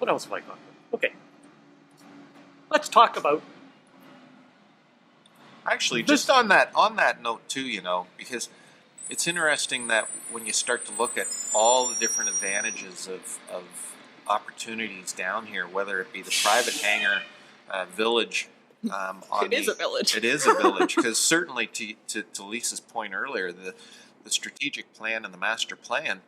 What else have I got? Okay. Let's talk about... Actually, just on that note too, you know, because it's interesting that when you start to look at all the different advantages of opportunities down here, whether it be the private hangar village. It is a village. It is a village, because certainly to Lisa's point earlier, the strategic plan and the master plan,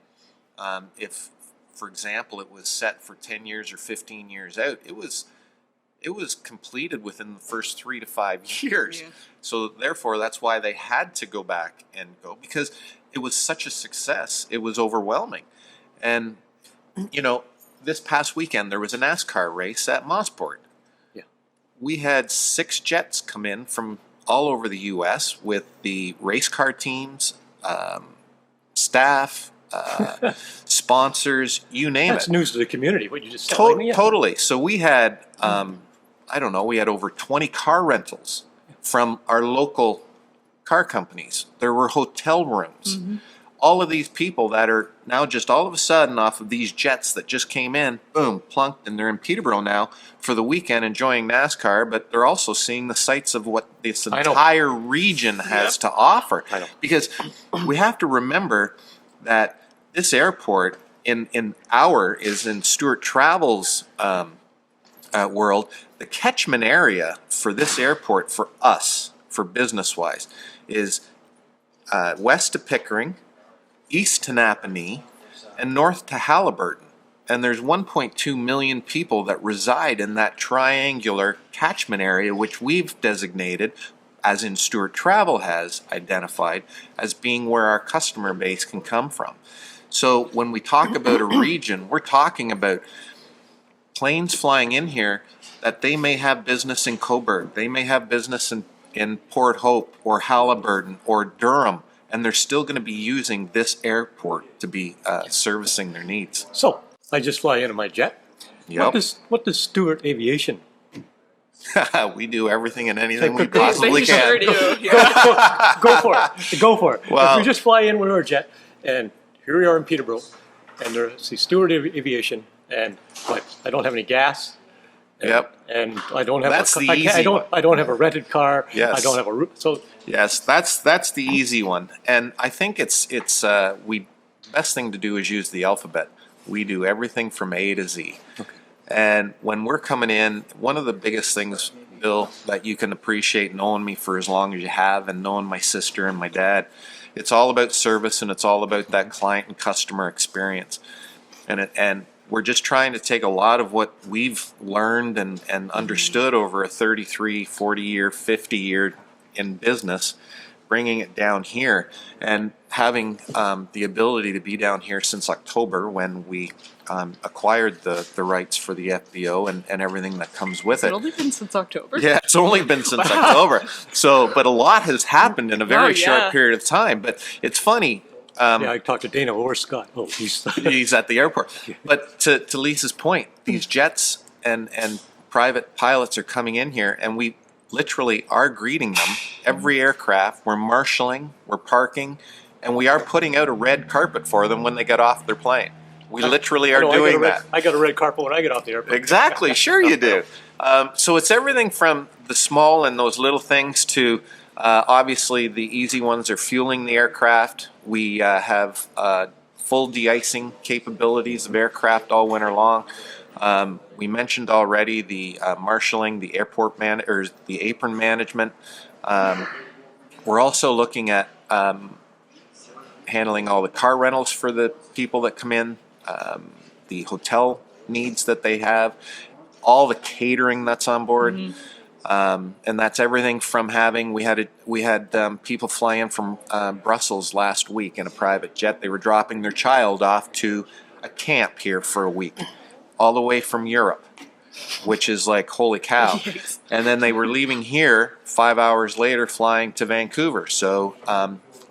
if, for example, it was set for 10 years or 15 years out, it was completed within the first 3 to 5 years. Yeah. So therefore, that's why they had to go back and go, because it was such a success. It was overwhelming. And, you know, this past weekend, there was a NASCAR race at Mossport. Yeah. We had 6 jets come in from all over the U.S. with the race car teams, staff, sponsors, you name That's it. news to the community, what you just said. Like, yeah. Totally. So we had, I don't know, we had over 20 car rentals from our local car companies. There were hotel rooms. Mm-hmm. All of these people that are now just all of a sudden off of these jets that just came in, boom, plunked, and they're in Peterborough now for the weekend enjoying NASCAR, but they're also seeing the sights of what this entire region has to offer. I know. Because we have to remember that this airport is in Stuart Travel's world. The catchment area for this airport, for us, for business-wise, is west to Pickering, east to Napanee, and north to Halliburton. And there's 1.2 million people that reside in that triangular catchment area, which we've designated, as in Stuart Travel has identified, as being where our customer base can come from. So when we talk about a region, we're talking about planes flying in here that they may have business in Coburg, they may have business in Port Hope or Halliburton or Durham, and they're still going to be using this airport to be servicing their needs. So, I just fly into my jet. Yep. What does Stewart Aviation? We do everything and anything we They possibly They sure can. do. Yeah. Go for it. Go for it. Well- If we just fly in with our jet, and here we are in Peterborough, and there's the Stewart Aviation, and I don't have any gas. And, Yep. And I don't have. That's the easy I don't have a rented car. Yes. I don't have a roof. So Yes, that's the easy one, and I think it's best thing to do is use the alphabet. We do everything from A to Z. Okay. And when we're coming in, one of the biggest things, Bill, that you can appreciate knowing me for as long as you have, and knowing my sister and my dad, it's all about service, and it's all about that client and customer experience, and we're just trying to take a lot of what we've learned and understood over a 33, 40 year, 50 year in business, bringing it down here, and having the ability to be down here since October, when we acquired the rights for the FBO and everything that comes with It's it. only been since October. Yeah, it's only been since October. So, but a lot has happened in a very short yeah. period of time. But it's funny. yeah, I talked to Dana. Where's Scott? Oh, He's at the airport. But to Lisa's point, these jets and private pilots are coming in here, and we literally are greeting them. Every aircraft, we're marshaling, we're parking, and we are putting out a red carpet for them when they get off their plane. We literally are doing that. I got a red carpet when I get off the airport. Exactly, sure you do. So it's everything from the small and those little things to obviously the easy ones are fueling the aircraft. We have full de-icing capabilities of aircraft all winter long. We mentioned already the marshaling, the airport or the apron management. We're also looking at handling all the car rentals for the people that come in, the hotel needs that they have, all the catering that's on board. And that's everything from having, we had people fly in from Brussels last week in a private jet. They were dropping their child off to a camp here for a week, all the way from Europe, which is like, holy cow. And then they were leaving here 5 hours later, flying to Vancouver. So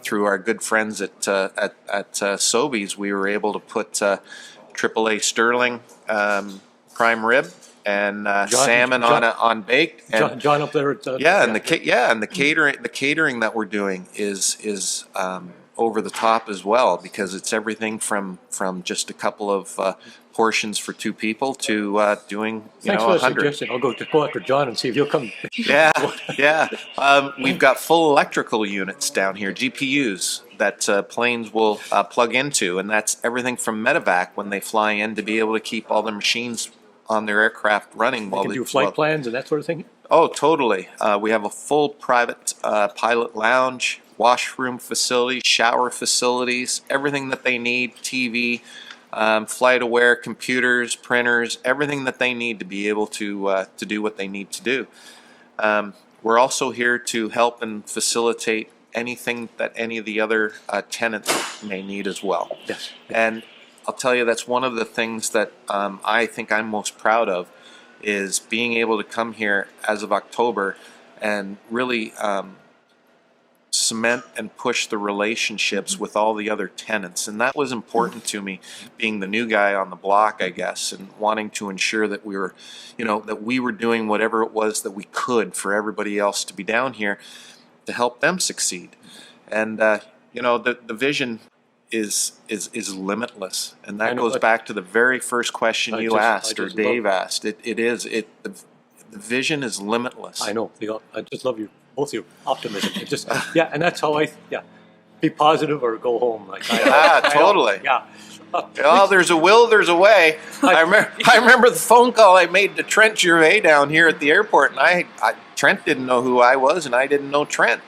through our good friends at Sobeys, we were able to put AAA Sterling prime rib and salmon on baked. And John up there. and the catering that we're doing is over the top as well, because it's everything from just a couple of portions for 2 people to doing, Thanks for the 100. suggestion. I'll go after John and see if he'll come. Yeah, yeah. We've got full electrical units down here, GPUs, that planes will plug into, and that's everything from medevac when they fly in to be able to keep all the machines on their aircraft running They can do flight plans and that sort of thing. Oh, totally. We have a full private pilot lounge, washroom facilities, shower facilities, everything that they need, TV, flight-aware computers, printers, everything that they need to be able to do what they need to do. We're also here to help and facilitate anything that any of the other tenants may need as well. Yes. And I'll tell you, that's one of the things that I think I'm most proud of, is being able to come here as of October and really cement and push the relationships with all the other tenants. And that was important to me, being the new guy on the block, I guess, and wanting to ensure that we were, that we were doing whatever it was that we could for everybody else to be down here to help them succeed. And, the vision is limitless. And that goes back to the very first question you asked, or Dave asked. The vision is limitless. I know. I just love both your optimism. It just, and that's how be positive or go home. Like, totally. Yeah. Well, there's a will, there's a way. I remember the phone call I made to Trent Gervais down here at the airport, and Trent didn't know who I was, and I didn't know Trent.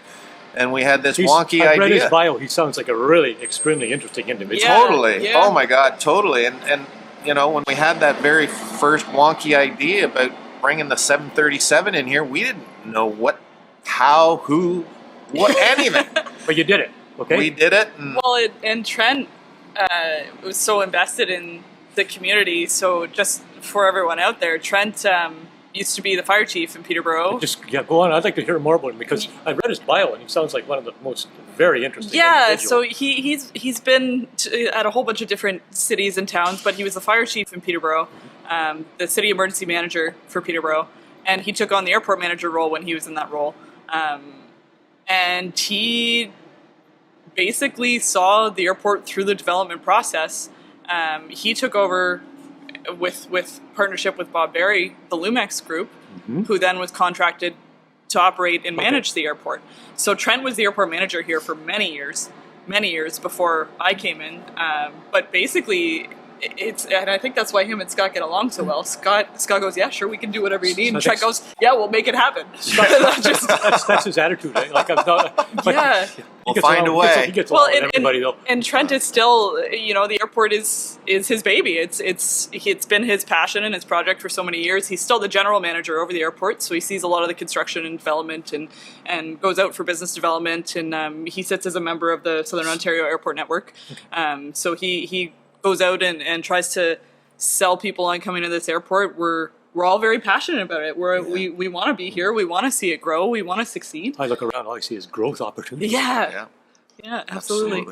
And we had this wonky idea. I read his bio. He sounds like a really extremely interesting individual. Totally. Yeah. Oh my God, totally. And when we had that very first wonky idea about bringing the 737 in here, we didn't know what, how, who, what, anything. But you did it, okay? We did it. And Trent was so invested in the community. So just for everyone out there, Trent used to be the fire chief in Peterborough. Go on. I'd like to hear more about him, because I read his bio and he sounds like one of the most very interesting individuals. So he's been at a whole bunch of different cities and towns, but he was the fire chief in Peterborough, the city emergency manager for Peterborough, and he took on the airport manager role when he was in that role. And he basically saw the airport through the development process. He took over with partnership with Bob Berry, the Lumex group, who then was contracted to operate and manage the airport. So Trent was the airport manager here for many years before I came in. But basically, and I think that's why him and Scott get along so well. Scott goes, yeah, sure, we can do whatever you need. And Trent goes, yeah, we'll make it happen. That's his attitude. Eh? Like, I'm not, yeah. We'll find a way. He gets along with everybody, though. And Trent is still, the airport is his baby. It's been his passion and his project for so many years. He's still the general manager over the airport, so he sees a lot of the construction and development and goes out for business development. And he sits as a member of the Southern Ontario Airport Network. So he goes out and tries to sell people on coming to this airport. We're all very passionate about it. We want to be here. We want to see it grow. We want to succeed. I look around, all I see is growth opportunities. Yeah, absolutely.